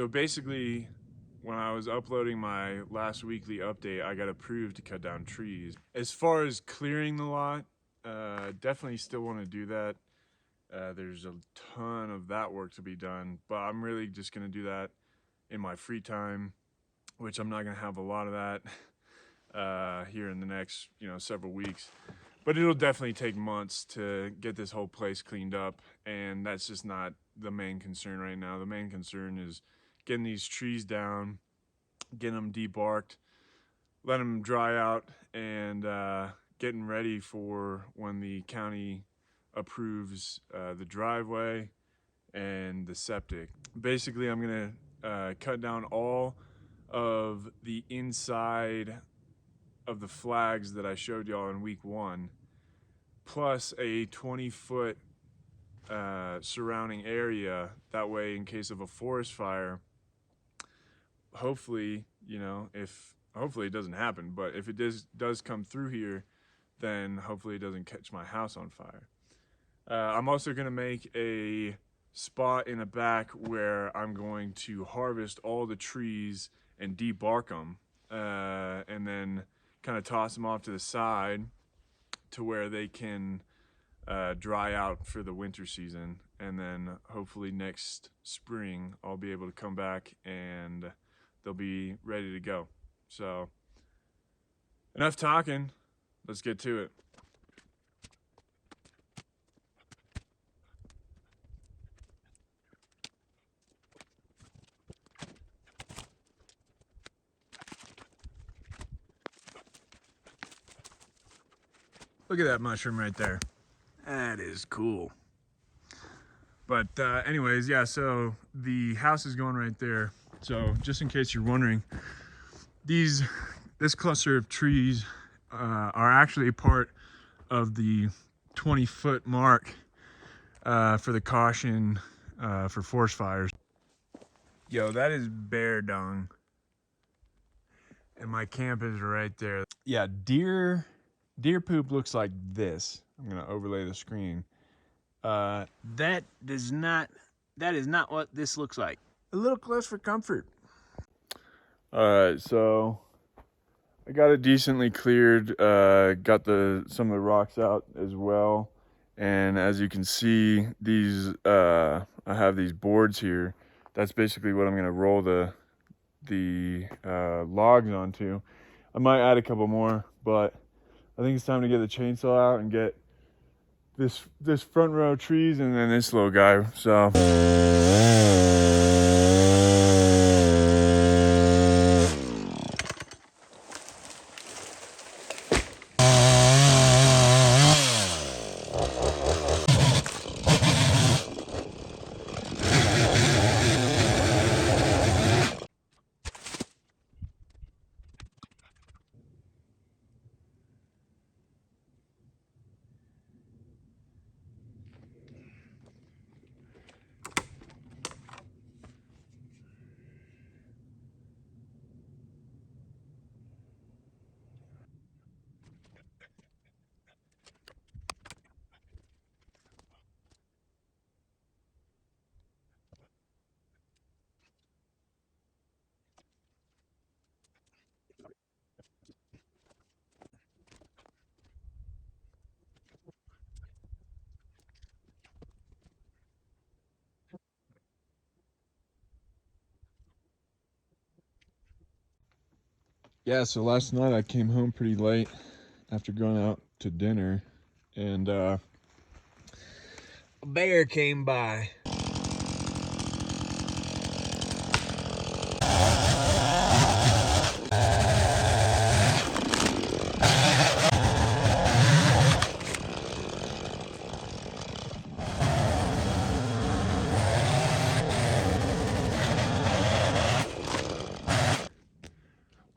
So basically, when I was uploading my last weekly update, I got approved to cut down trees. As far as clearing the lot, definitely still want to do that. There's a ton of that work to be done, but I'm really just going to do that in my free time, which I'm not going to have a lot of that here in the next, several weeks. But it'll definitely take months to get this whole place cleaned up, and that's just not the main concern right now. The main concern is getting these trees down, getting them debarked, letting them dry out, and getting ready for when the county approves the driveway and the septic. Basically, I'm gonna cut down all of the inside of the flags that I showed y'all in week 1, plus a 20-foot surrounding area. That way, in case of a forest fire, hopefully, hopefully it doesn't happen, but if it does come through here, then hopefully it doesn't catch my house on fire. I'm also gonna make a spot in the back where I'm going to harvest all the trees and debark them, and then kind of toss them off to the side to where they can dry out for the winter season. And then hopefully next spring I'll be able to come back and they'll be ready to go. So enough talking, let's get to it. Look at that mushroom right there. That is cool. But anyways, yeah, so the house is going right there. So just in case you're wondering, this cluster of trees are actually a part of the 20-foot mark for the caution for forest fires. Yo, that is bear dung. And my camp is right there. Yeah, deer poop looks like this. I'm gonna overlay the screen. That is not what this looks like. A little close for comfort. Alright, so I got it decently cleared, got some of the rocks out as well. And as you can see, these I have these boards here. That's basically what I'm gonna roll the logs onto. I might add a couple more, but I think it's time to get the chainsaw out and get this front row of trees and then this little guy. So yeah, so last night I came home pretty late after going out to dinner, and A bear came by.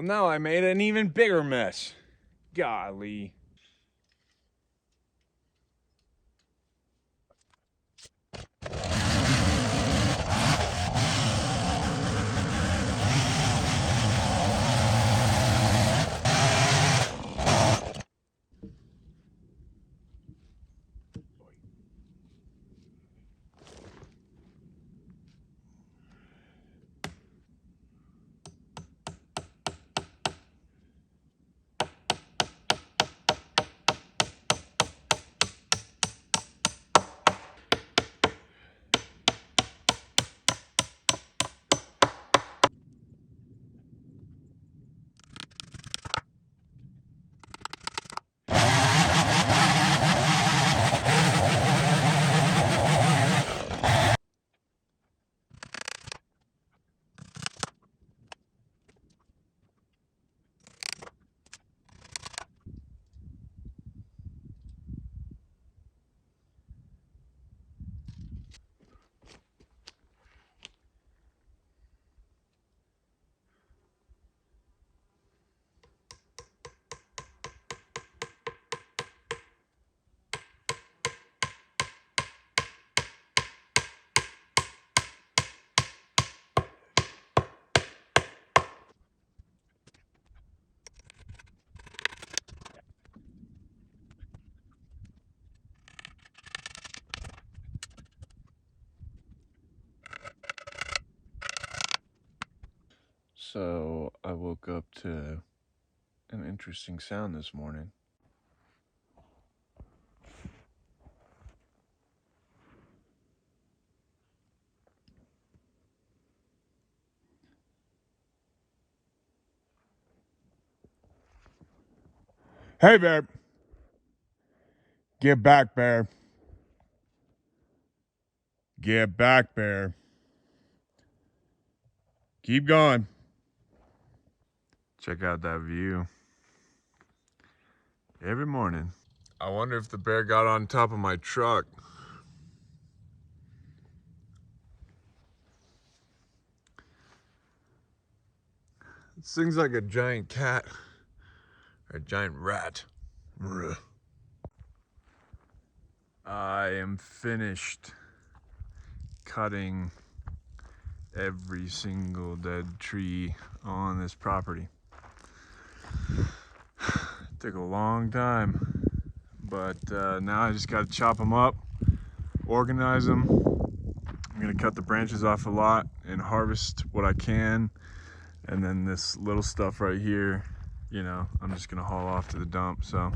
well, now I made an even bigger mess. Golly. So I woke up to an interesting sound this morning. Hey, bear. Get back, bear. Get back, bear. Keep going. Check out that view. Every morning. I wonder if the bear got on top of my truck. This thing's like a giant cat or a giant rat. I am finished cutting every single dead tree on this property. It took a long time, but now I just got to chop them up, organize them. I'm gonna cut the branches off a lot and harvest what I can, and then this little stuff right here, you know, I'm just gonna haul off to the dump. So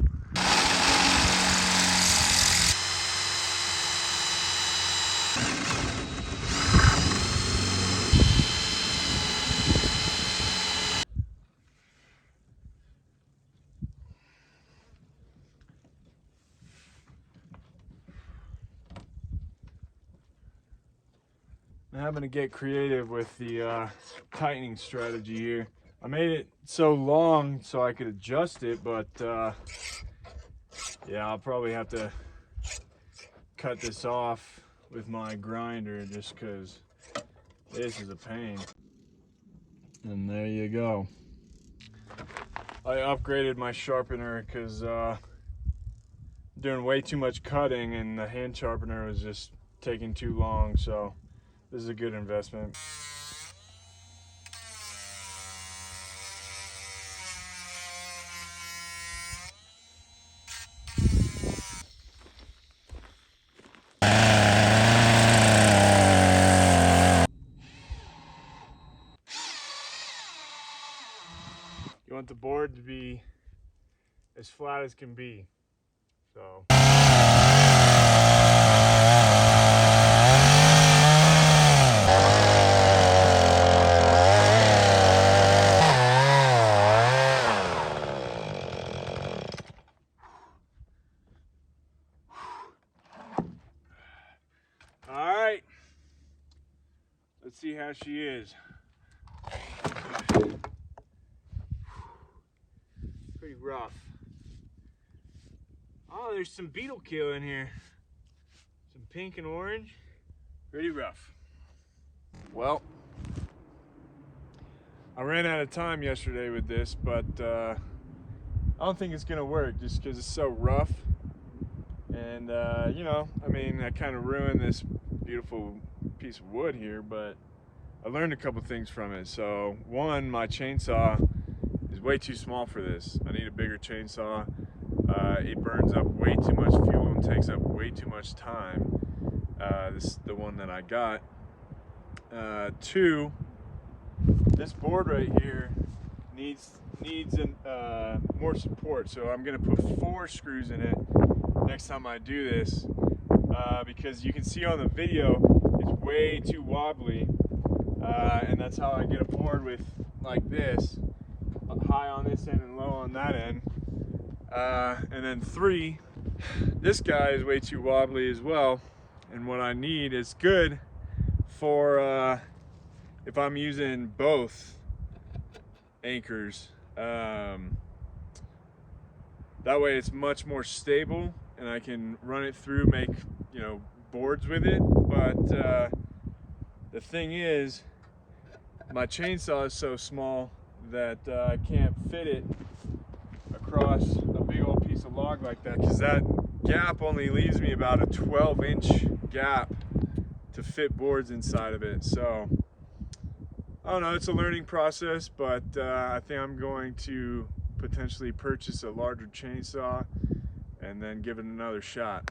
I'm having to get creative with the tightening strategy here. I made it so long so I could adjust it, but yeah, I'll probably have to cut this off with my grinder just because this is a pain. And there you go. I upgraded my sharpener because doing way too much cutting and the hand sharpener was just taking too long, so this is a good investment. You want the board to be as flat as can be, so. All right, let's see how she is. Pretty rough. Oh, there's some beetle kill in here. Some pink and orange. Pretty rough. Well, I ran out of time yesterday with this, but I don't think it's gonna work just because it's so rough. And you know, I mean, I kind of ruined this beautiful piece of wood here, but I learned a couple things from it. So one, my chainsaw is way too small for this. I need a bigger chainsaw. It burns up way too much fuel and takes up way too much time. This is the one that I got. Two, this board right here needs more support. So I'm gonna put 4 screws in it next time I do this, because you can see on the video it's way too wobbly, and that's how I get a board with like this, high on this end and low on that end. And then 3, this guy is way too wobbly as well, and what I need is good for if I'm using both anchors. That way it's much more stable and I can run it through, make, you know, boards with it. But the thing is, my chainsaw is so small that I can't fit it across a big old piece of log like that, because that gap only leaves me about a 12-inch gap to fit boards inside of it. So I don't know, it's a learning process, but I think I'm going to potentially purchase a larger chainsaw and then give it another shot.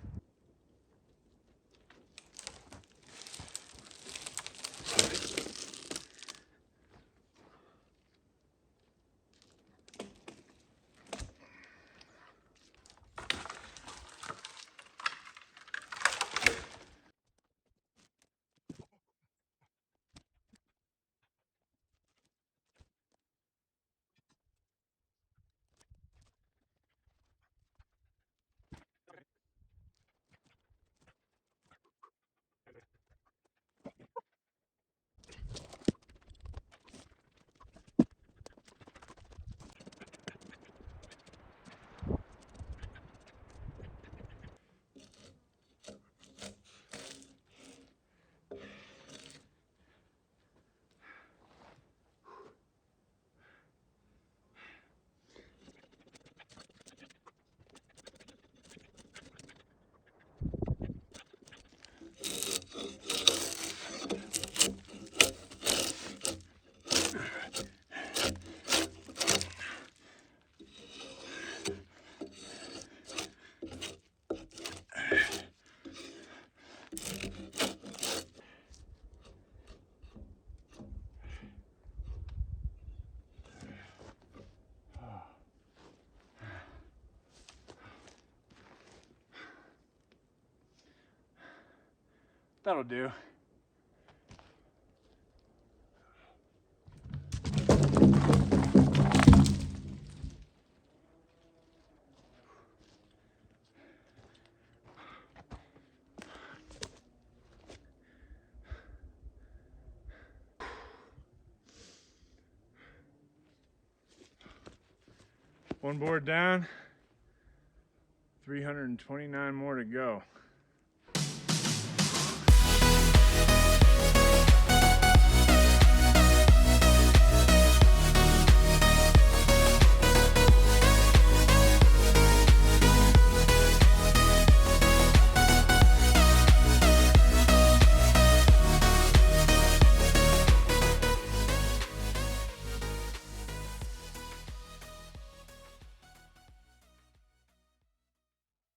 That'll do. One board down, 329 more to go.